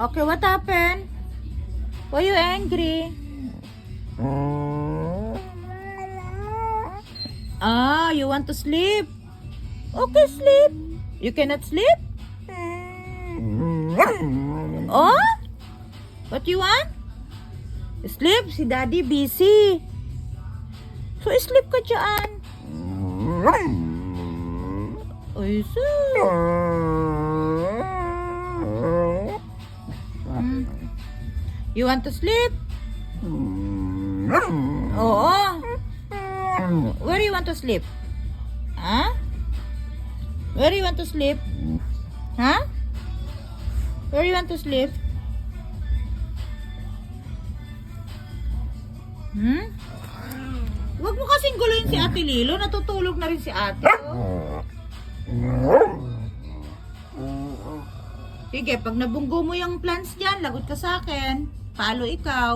Okay, what happened? Why you angry? Ah, you want to sleep? Okay, sleep. You cannot sleep? Oh? What you want? Sleep? Si daddy busy. So, sleep ka dyan. Ay, sir. You want to sleep? Oo. Where you want to sleep? Huh? Where you want to sleep? Huh? Where you want to sleep? Huwag mo kasing guluhin si Ate Lilo. Natutulog na rin si Ate. Sige, pag nabunggo mo yung plants dyan, lagot ka sa akin. Palo ikaw.